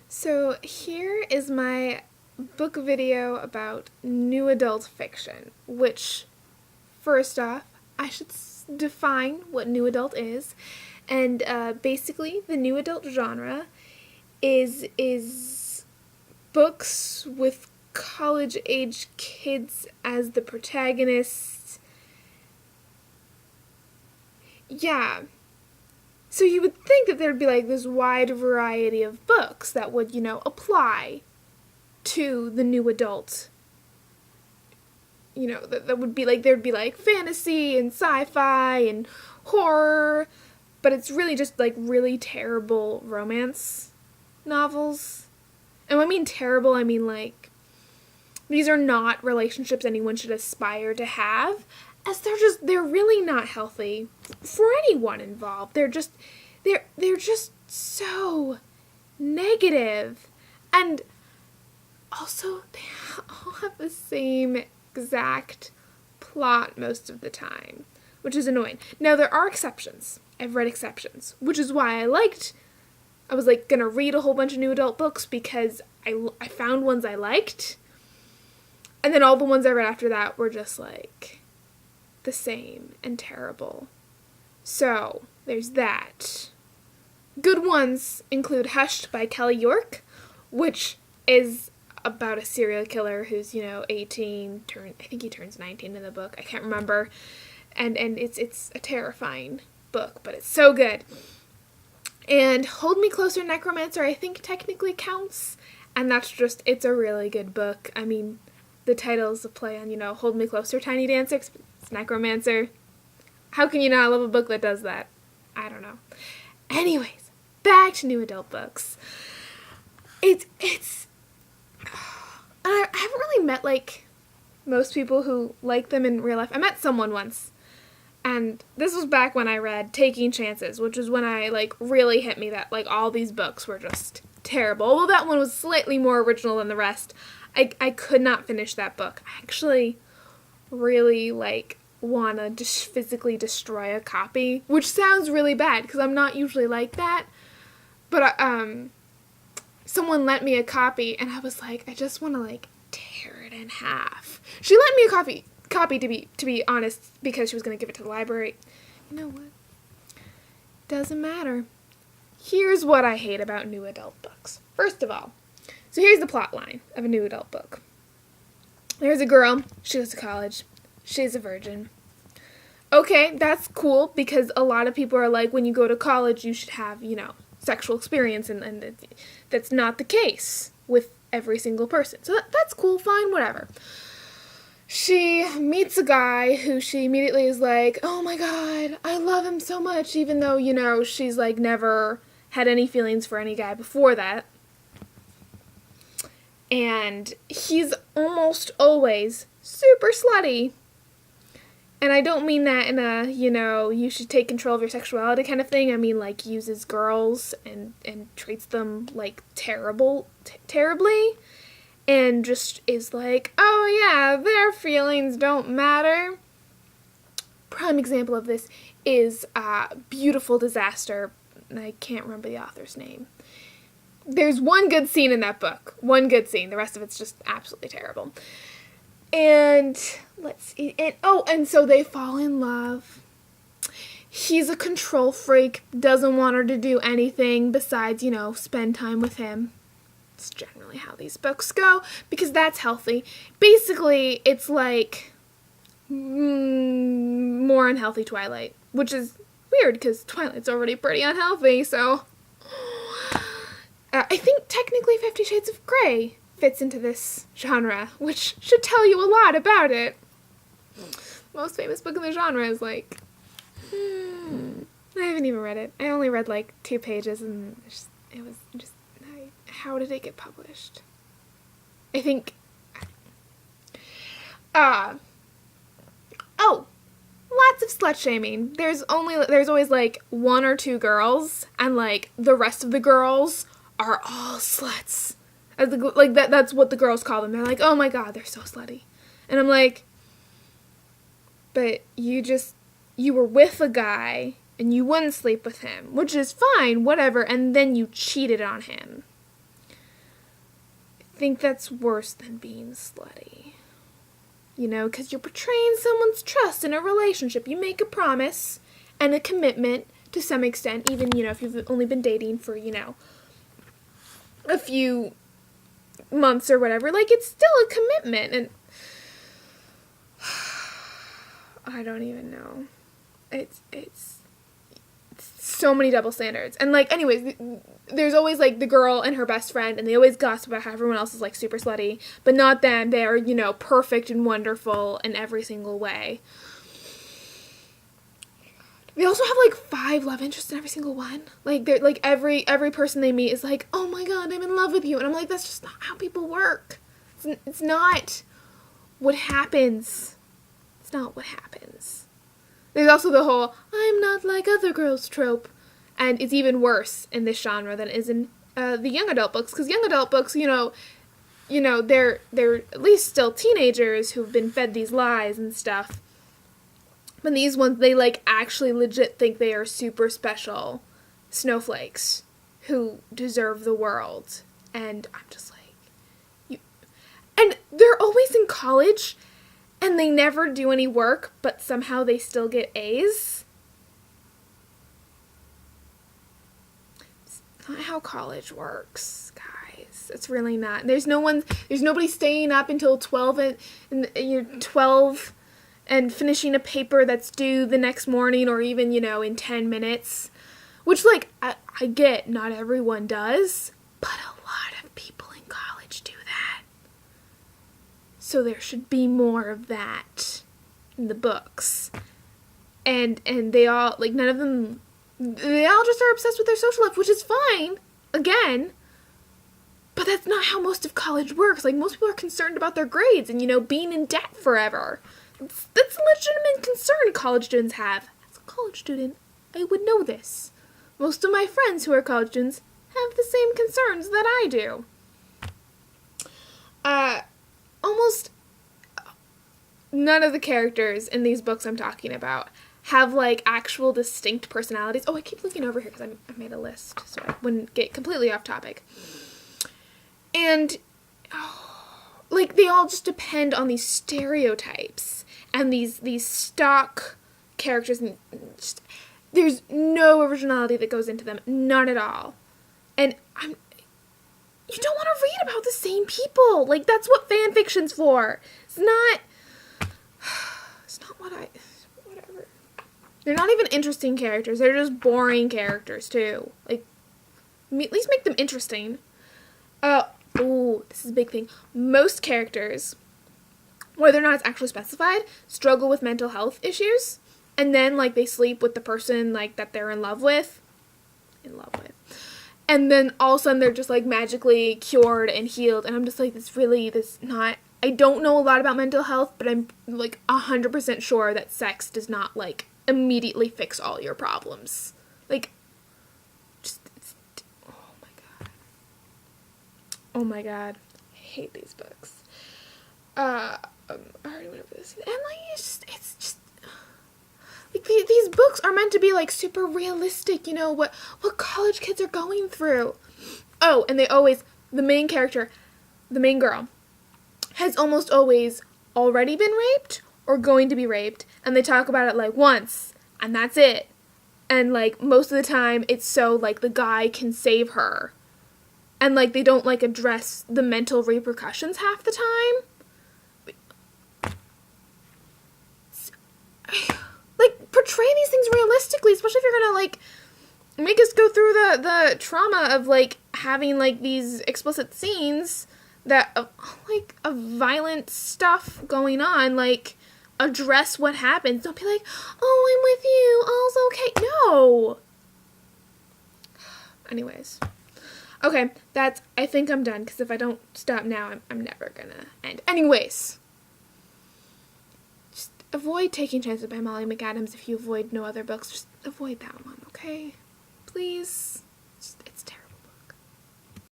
So here is my book video about new adult fiction, which, first off, I should define what new adult is. And basically, the new adult genre is books with college-age kids as the protagonists. Yeah. So you would think that there'd be like this wide variety of books that would, apply to the new adult. That would be like, there'd be like fantasy and sci-fi and horror, but it's really just like really terrible romance novels. And when I mean terrible, I mean like, these are not relationships anyone should aspire to have, as they're really not healthy for anyone involved. They're just so negative. And also, they all have the same exact plot most of the time, which is annoying. Now, there are exceptions. I've read exceptions, which is why I was like gonna read a whole bunch of new adult books because I found ones I liked, and then all the ones I read after that were just like the same and terrible. So, there's that. Good ones include Hushed by Kelly York, which is about a serial killer who's, 18, I think he turns 19 in the book, I can't remember, and it's a terrifying book, but it's so good. And Hold Me Closer, Necromancer, I think technically counts, and it's a really good book. I mean, the title is a play on, Hold Me Closer, Tiny Dancer, it's Necromancer. How can you not love a book that does that? I don't know. Anyways, back to new adult books. I haven't really met, like, most people who like them in real life. I met someone once, and this was back when I read Taking Chances, which is when I, like, really hit me that, like, all these books were just terrible. Although that one was slightly more original than the rest, I could not finish that book. I actually really, like, want to just physically destroy a copy, which sounds really bad, because I'm not usually like that, but, someone lent me a copy, and I was like, I just want to, like, tear it in half. She lent me a copy to be honest, because she was going to give it to the library. You know what? Doesn't matter. Here's what I hate about new adult books. First of all, so here's the plot line of a new adult book. There's a girl, she goes to college, she's a virgin. Okay, that's cool, because a lot of people are like, when you go to college, you should have, sexual experience, and that's not the case with every single person. So that's cool, fine, whatever. She meets a guy who she immediately is like, oh my god, I love him so much, even though, she's like never had any feelings for any guy before that. And he's almost always super slutty. And I don't mean that in a, you should take control of your sexuality kind of thing. I mean, like, uses girls and treats them, like, terribly. And just is like, oh yeah, their feelings don't matter. Prime example of this is Beautiful Disaster. I can't remember the author's name. There's one good scene in that book. One good scene. The rest of it's just absolutely terrible. And let's see. And so they fall in love. He's a control freak, doesn't want her to do anything besides, spend time with him. It's generally how these books go, because that's healthy. Basically, it's like more unhealthy Twilight, which is weird because Twilight's already pretty unhealthy, so I think technically 50 Shades of Grey fits into this genre, which should tell you a lot about it. Most famous book in the genre is like, I haven't even read it. I only read like 2 pages, and how did it get published? I think, lots of slut shaming. There's always like 1 or 2 girls, and like the rest of the girls are all sluts. That's what the girls call them. They're like, oh my god, they're so slutty. And I'm like, but you were with a guy, and you wouldn't sleep with him, which is fine, whatever, and then you cheated on him. think that's worse than being slutty. You know, because you're betraying someone's trust in a relationship. You make a promise and a commitment to some extent, even, you know, if you've only been dating for, you know, a few months or whatever. Like, it's still a commitment, and I don't even know. It's so many double standards. And, like, anyways, there's always, like, the girl and her best friend, and they always gossip about how everyone else is, like, super slutty, but not them. They are, you know, perfect and wonderful in every single way. They also have, like, 5 love interests in every single one. Like, they're, like, every person they meet is like, oh my god, I'm in love with you. And I'm like, that's just not how people work. It's not what happens. It's not what happens. There's also the whole, I'm not like other girls trope. And it's even worse in this genre than it is in the young adult books. Because young adult books, you know, they're at least still teenagers who've been fed these lies and stuff. But these ones, they, like, actually legit think they are super special snowflakes who deserve the world. And I'm just like, and they're always in college, and they never do any work, but somehow they still get A's. It's not how college works, guys. It's really not. There's nobody staying up until 12 and you're 12 and finishing a paper that's due the next morning or even, you know, in 10 minutes. Which, like, I get not everyone does, but a lot of people in college do that. So there should be more of that in the books. And they all, like, none of them, they all just are obsessed with their social life, which is fine, again. But that's not how most of college works. Like, most people are concerned about their grades and, you know, being in debt forever. That's a legitimate concern college students have. As a college student, I would know this. Most of my friends who are college students have the same concerns that I do. Almost none of the characters in these books I'm talking about have, like, actual distinct personalities. Oh, I keep looking over here because I made a list so I wouldn't get completely off topic. And, like, they all just depend on these stereotypes and these stock characters, and just, there's no originality that goes into them, none at all. And you don't want to read about the same people. Like, that's what fan fiction's for. It's not whatever. They're not even interesting characters. They're just boring characters too. Like, at least make them interesting. This is a big thing. Most characters, whether or not it's actually specified, struggle with mental health issues, and then, like, they sleep with the person, like, that they're in love with. And then all of a sudden they're just, like, magically cured and healed, and I'm just like, I don't know a lot about mental health, but I'm, like, 100% sure that sex does not, like, immediately fix all your problems. Like, oh my god, I hate these books. I already went over this. And, like, it's just, like, these books are meant to be, like, super realistic, you know, what college kids are going through. Oh, and the main character, the main girl, has almost always already been raped or going to be raped, and they talk about it, like, once, and that's it. And, like, most of the time, it's so, like, the guy can save her. And, like, they don't, like, address the mental repercussions half the time. Like, portray these things realistically, especially if you're gonna, like, make us go through the trauma of, like, having, like, these explicit scenes that, like, of violent stuff going on. Like, address what happens. Don't be like, oh, I'm with you, all's okay. No! Anyways. Okay, I think I'm done, because if I don't stop now, I'm never gonna end. Anyways, just avoid Taking Chances by Molly McAdams if you avoid no other books. Just avoid that one, okay? Please.